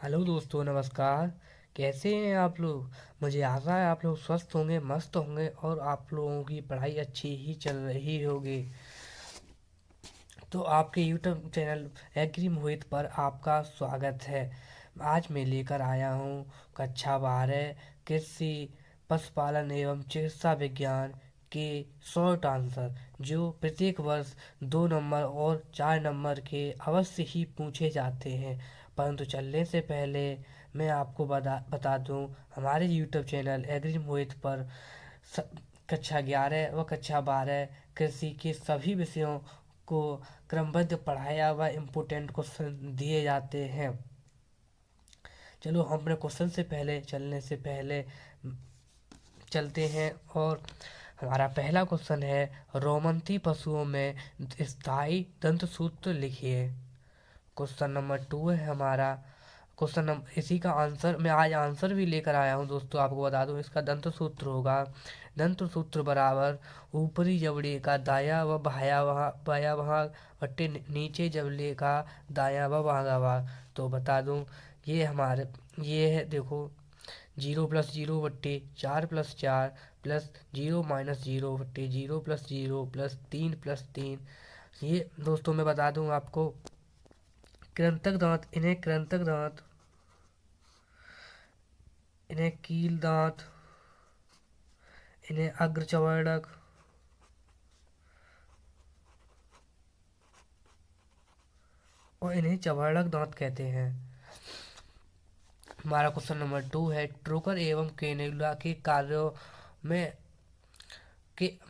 Hello दोस्तों, नमस्कार। कैसे हैं आप लोग? मुझे आशा है आप लोग स्वस्थ होंगे, मस्त होंगे और आप लोगों की पढ़ाई अच्छी ही चल रही होगी। तो आपके यूट्यूब चैनल एग्री मोहित पर आपका स्वागत है। आज मैं लेकर आया हूँ कक्षा 12 कृषि पशुपालन एवं चिकित्सा विज्ञान के शॉर्ट आंसर, जो प्रत्येक वर्ष 2 नंबर और 4 नंबर के अवश्य ही पूछे जाते हैं। परंतु चलने से पहले मैं आपको बता दूं, हमारे यूट्यूब चैनल एग्री मोहित पर स- कक्षा 11 व कक्षा 12 कृषि के सभी विषयों को क्रमबद्ध पढ़ाया व इम्पोर्टेंट क्वेश्चन दिए जाते हैं। चलो, हम अपने क्वेश्चन से पहले चलने से पहले चलते हैं। और हमारा पहला क्वेश्चन है, रोमंती पशुओं में स्थायी दंतसूत्र लिखिए। क्वेश्चन नंबर 2 है हमारा। क्वेश्चन नंबर इसी का आंसर मैं आज आंसर भी लेकर आया हूँ दोस्तों। आपको बता दूँ, इसका दंत सूत्र होगा, दंत सूत्र बराबर ऊपरी जबड़े का दाया व बाया भाग बट्टे नीचे जबड़े का दाया व बागा भाग। तो बता दूँ, ये है, देखो, 0+0/4+4 प्लस 0-0 - 0 प्लस 3+3। ये दोस्तों मैं बता दूं आपको, कृंतक दांत, इन्हें कील दांत, इन्हें अग्रचवर्णक और इन्हें चवर्णक दांत कहते हैं। हमारा क्वेश्चन नंबर 2 है, ट्रोकर एवं कैन्युला के कार्यों में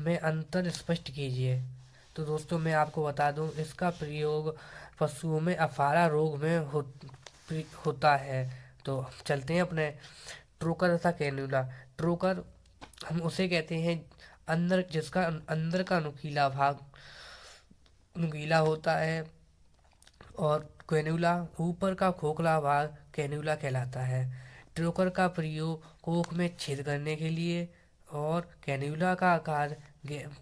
में अंतर स्पष्ट कीजिए। तो दोस्तों मैं आपको बता दूं, इसका प्रयोग पशुओं में अफारा रोग में होता है। तो चलते हैं अपने ट्रोकर तथा कैन्युला। ट्रोकर हम उसे कहते हैं जिसका अंदर का नुकीला भाग नुकीला होता है, और कैन्युला ऊपर का खोखला भाग कैन्युला कहलाता है। ट्रोकर का प्रयोग कोख में छेद करने के लिए और कैन्युला का आकार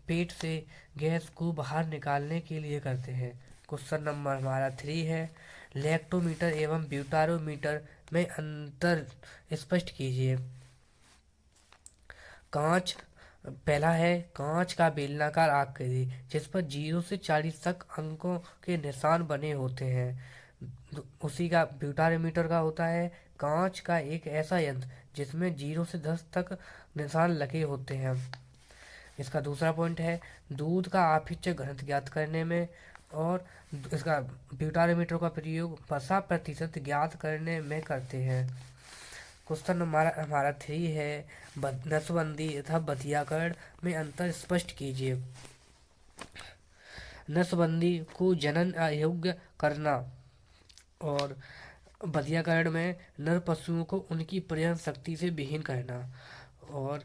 पेट से गैस को बाहर निकालने के लिए करते हैं। क्वेश्चन नंबर हमारा 3 है, लैक्टोमीटर एवं ब्यूटारोमीटर में अंतर स्पष्ट कीजिए। कांच पहला है, कांच का बेलनाकार आकृति जिस पर 0 से 40 तक अंकों के निशान बने होते हैं, उसी का ब्यूटारोमीटर का होता है। कांच का एक ऐसा यंत्र जिसमें 0 से 10 तक निशान लगे होते हैं। इसका दूसरा पॉइंट है, दूध का आपेक्षिक घनत्व ज्ञात करने में, और इसका ब्यूटारोमीटर का प्रयोग वसा प्रतिशत ज्ञात करने में करते हैं। क्वेश्चन हमारा हमारा 3 है, नसबंदी तथा बधियाकरण में अंतर स्पष्ट कीजिए। नसबंदी को जनन अयोग्य करना और बधियाकरण में नर पशुओं को उनकी प्रजनन शक्ति से विहीन करना। और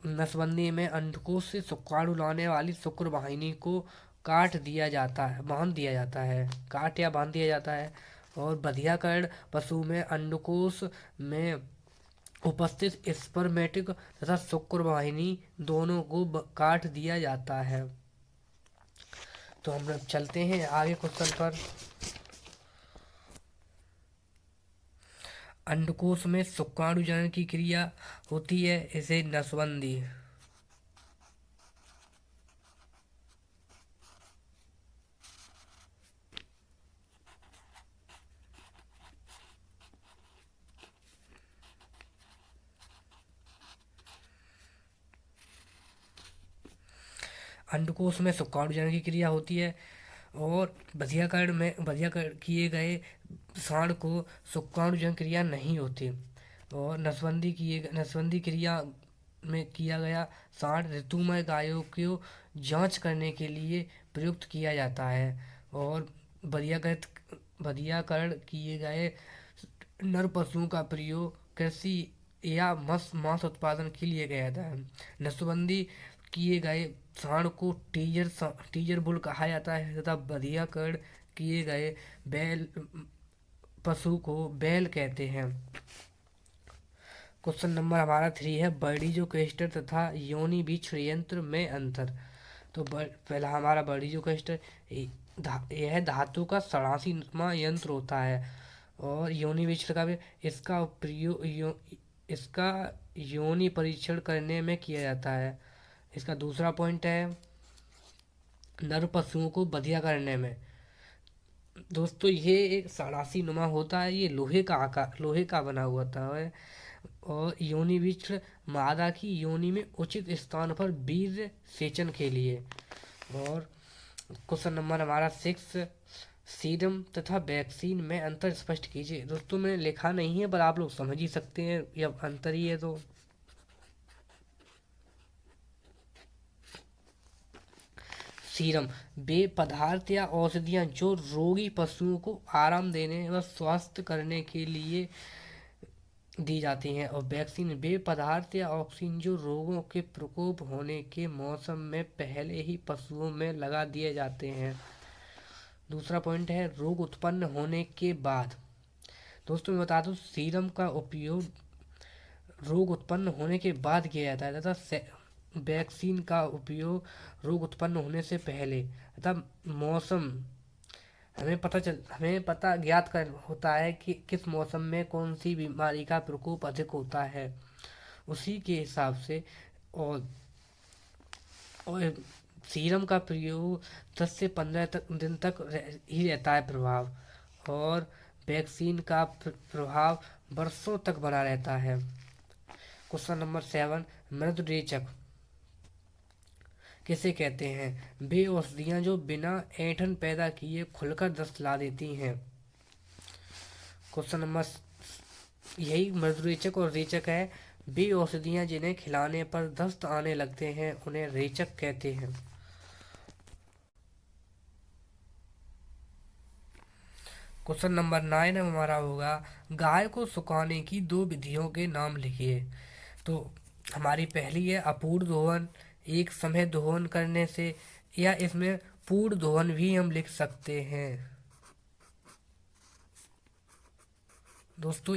नसबंदी में अंडकोश से शुक्राणु लाने वाली शुक्र वाहिनी को बांध दिया जाता है, काट या बांध दिया जाता है। और बधियाकरण पशु में अंडकोश में उपस्थित स्पर्मेटिक तथा शुक्र वाहिनी दोनों को काट दिया जाता है। तो हम लोग चलते हैं आगे क्वेश्चन पर। अंडकोश में शुक्राणु जनन की क्रिया होती है, इसे नसबंदी। अंडकोश में शुक्राणु जनन की क्रिया होती है, और बधियाकरण किए गए सांड को शुक्राणुजन क्रिया नहीं होती। और नसबंदी क्रिया में किया गया सांड ऋतुमय गायों को जांच करने के लिए प्रयुक्त किया जाता है। और बधियाकृत बधियाकरण किए गए नर पशुओं का प्रयोग कृषि या मांस उत्पादन के लिए किया जाता है। नसबंदी किए गए सांड को टीजर बुल कहा जाता है, तथा बधियाकरण किए गए बैल पशु को बैल कहते हैं। क्वेश्चन नंबर हमारा 3 है, बर्डीजो कैस्टर तथा योनि बीज यंत्र में अंतर। तो पहला हमारा बर्डीजो कैस्टर यह धातु का 87वां यंत्र होता है, और योनि विचरण का भी इसका प्रयोग इसका योनि परीक्षण करने में किया जाता है। इसका दूसरा पॉइंट है नर पशुओं को बधिया करने में। दोस्तों ये एक सरासी नुमा होता है, ये लोहे का बना हुआ होता है और योनि विचरण मादा की योनि में उचित स्थान पर वीर्य सेचन के लिए। और क्वेश्चन नंबर हमारा 6, सीरम तथा वैक्सीन में अंतर स्पष्ट कीजिए। दोस्तों मैंने लिखा नहीं है पर आप लोग समझ ही सकते हैं, यह अंतर ही है। तो सीरम वे पदार्थ या औषधियाँ जो रोगी पशुओं को आराम देने व स्वस्थ करने के लिए दी जाती हैं, और वैक्सीन वे पदार्थ या ऑक्सीजन जो रोगों के प्रकोप होने के मौसम में पहले ही पशुओं में लगा दिए जाते हैं। दूसरा पॉइंट है रोग उत्पन्न होने के बाद। दोस्तों मैं बता दूं सीरम का उपयोग रोग उत्पन्न होने के बाद किया जाता है तथा वैक्सीन का उपयोग रोग उत्पन्न होने से पहले तथा मौसम हमें पता ज्ञात कर होता है कि किस मौसम में कौन सी बीमारी का प्रकोप अधिक होता है, उसी के हिसाब से। और और सीरम का प्रयोग 10 से 15 दिन तक ही रहता है प्रभाव, और वैक्सीन का प्रभाव वर्षों तक बना रहता है। क्वेश्चन नंबर 7, मृदुरेचक किसे कहते हैं? वे औषधियाँ जो बिना ऐंठन पैदा किए खुलकर दस्त ला देती हैं। क्वेश्चन नंबर यही मृदुरेचक और रेचक है। वे औषधियाँ जिन्हें खिलाने पर दस्त आने लगते हैं उन्हें रेचक कहते हैं। क्वेश्चन नंबर 9 हमारा होगा गाय को सुखाने की 2 विधियों के नाम लिखिए। तो हमारी पहली है अपूर्ण दोहन, एक समय दोहन करने से, या इसमें पूर्ण दोहन भी हम लिख सकते हैं। दोस्तों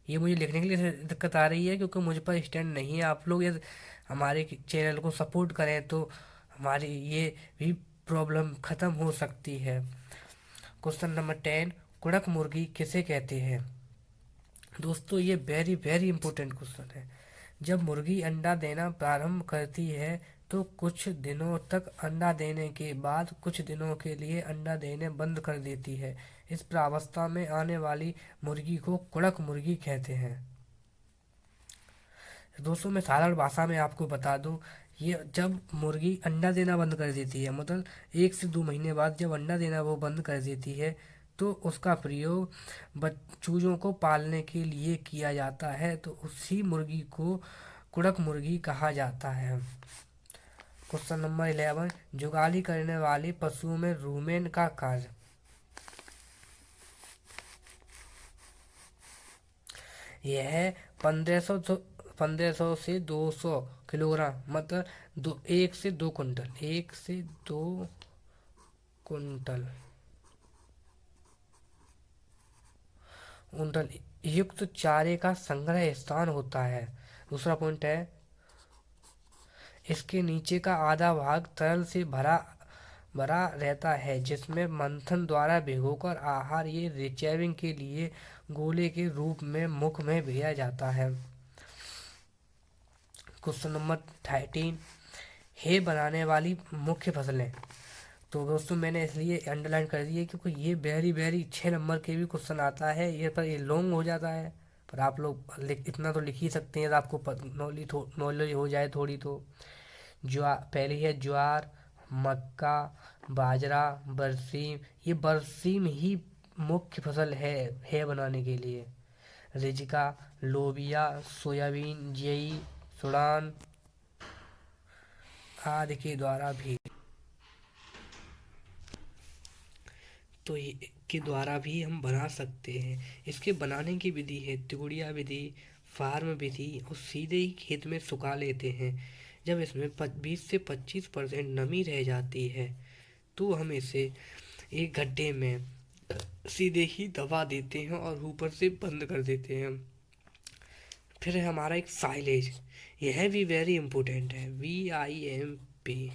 ये मुझे लिखने के लिए दिक्कत आ रही है क्योंकि मुझ पर स्टैंड नहीं है। आप लोग ये हमारे चैनल को सपोर्ट करें तो हमारी ये भी प्रॉब्लम ख़त्म हो सकती है। क्वेश्चन नंबर 10, कुड़क मुर्गी किसे कहते हैं? दोस्तों ये वेरी वेरी इंपॉर्टेंट क्वेश्चन है। जब मुर्गी अंडा देना प्रारंभ करती है तो कुछ दिनों तक अंडा देने के बाद कुछ दिनों के लिए अंडा देने बंद कर देती है। इस प्रावस्था में आने वाली मुर्गी को कुड़क मुर्गी कहते हैं। दोस्तों मैं साधारण भाषा में आपको बता दूं, ये जब मुर्गी अंडा देना बंद कर देती है, मतलब 1 से 2 महीने बाद जब अंडा देना वो बंद कर देती है, तो उसका प्रयोग चूजों को पालने के लिए किया जाता है, तो उसी मुर्गी को कुड़क मुर्गी कहा जाता है। क्वेश्चन नंबर 11, जुगाली करने वाले पशुओं में रूमेन का कार्य। यह 1500 से 200 किलोग्राम, मतलब 1 से 2 कुंटल कुंटल युक्त चारे का संग्रह स्थान होता है। दूसरा पॉइंट है इसके नीचे का आधा भाग तरल से भरा भरा रहता है जिसमें मंथन द्वारा भिगोकर आहार ये रिचेविंग के लिए गोले के रूप में मुख में भेजा जाता है। क्वेश्चन नंबर 13, हे बनाने वाली मुख्य फसलें। तो दोस्तों मैंने इसलिए अंडरलाइन कर दी है क्योंकि ये वेरी वेरी 6 नंबर के भी क्वेश्चन आता है, ये पर ये लॉन्ग हो जाता है, पर आप लोग इतना तो लिख ही सकते हैं, आपको नॉलेज हो जाए थोड़ी। तो पहली है ज्वार, मक्का, बाजरा, बरसीम। ये बरसीम ही मुख्य फसल है बनाने के लिए। रिजिका, लोबिया, सोयाबीन, जेई, सुडान आदि के द्वारा भी हम बना सकते हैं। इसके बनाने की विधि है तिगुड़िया विधि, फार्म विधि, और सीधे ही खेत में सुखा लेते हैं। जब इसमें 20 से 25% नमी रह जाती है तो हम इसे एक गड्ढे में सीधे ही दबा देते हैं और ऊपर से बंद कर देते हैं। फिर है हमारा एक साइलेज, यह भी वेरी इंपॉर्टेंट है, VIMP।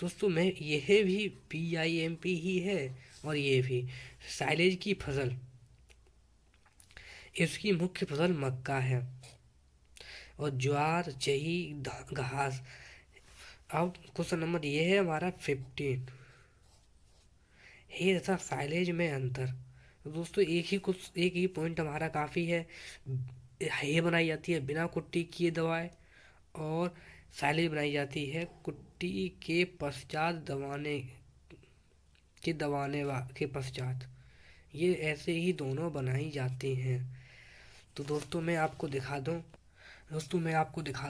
दोस्तों मैं यह भी PIMP ही है और ये भी। साइलेज की फसल, इसकी मुख्य फसल मक्का है और ज्वार, जई, घास। अब क्वेश्चन नंबर ये है हमारा 15। हे तथा साइलेज में अंतर। तो दोस्तों एक ही पॉइंट हमारा काफ़ी है। हे बनाई जाती है बिना कुट्टी किए दवाएं, और साइलेज बनाई जाती है कुट्टी के पश्चात के पश्चात। ये ऐसे ही दोनों बनाई जाती हैं। तो दोस्तों मैं आपको दिखा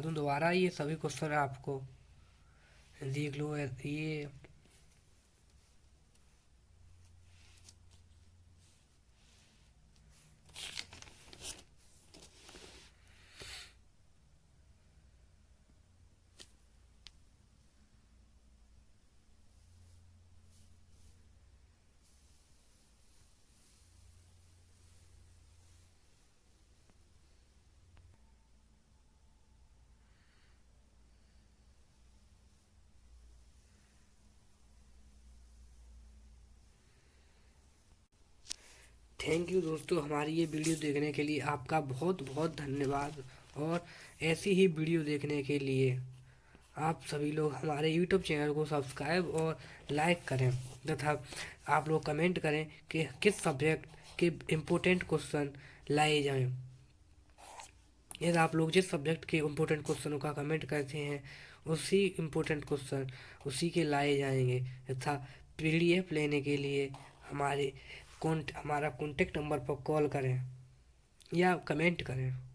दूं दोबारा ये सभी क्वेश्चन आपको देख लो। ये थैंक यू दोस्तों, हमारी ये वीडियो देखने के लिए आपका बहुत बहुत धन्यवाद। और ऐसी ही वीडियो देखने के लिए आप सभी लोग हमारे यूट्यूब चैनल को सब्सक्राइब और लाइक करें, तथा आप लोग कमेंट करें कि किस सब्जेक्ट के इम्पोर्टेंट क्वेश्चन लाए जाएं। यदि आप लोग जिस सब्जेक्ट के इम्पोर्टेंट क्वेश्चनों का कमेंट करते हैं, उसी इम्पोर्टेंट क्वेश्चन उसी के लाए जाएंगे। तथा पीडीएफ लेने के लिए हमारे हमारा कॉन्टेक्ट नंबर पर कॉल करें या कमेंट करें।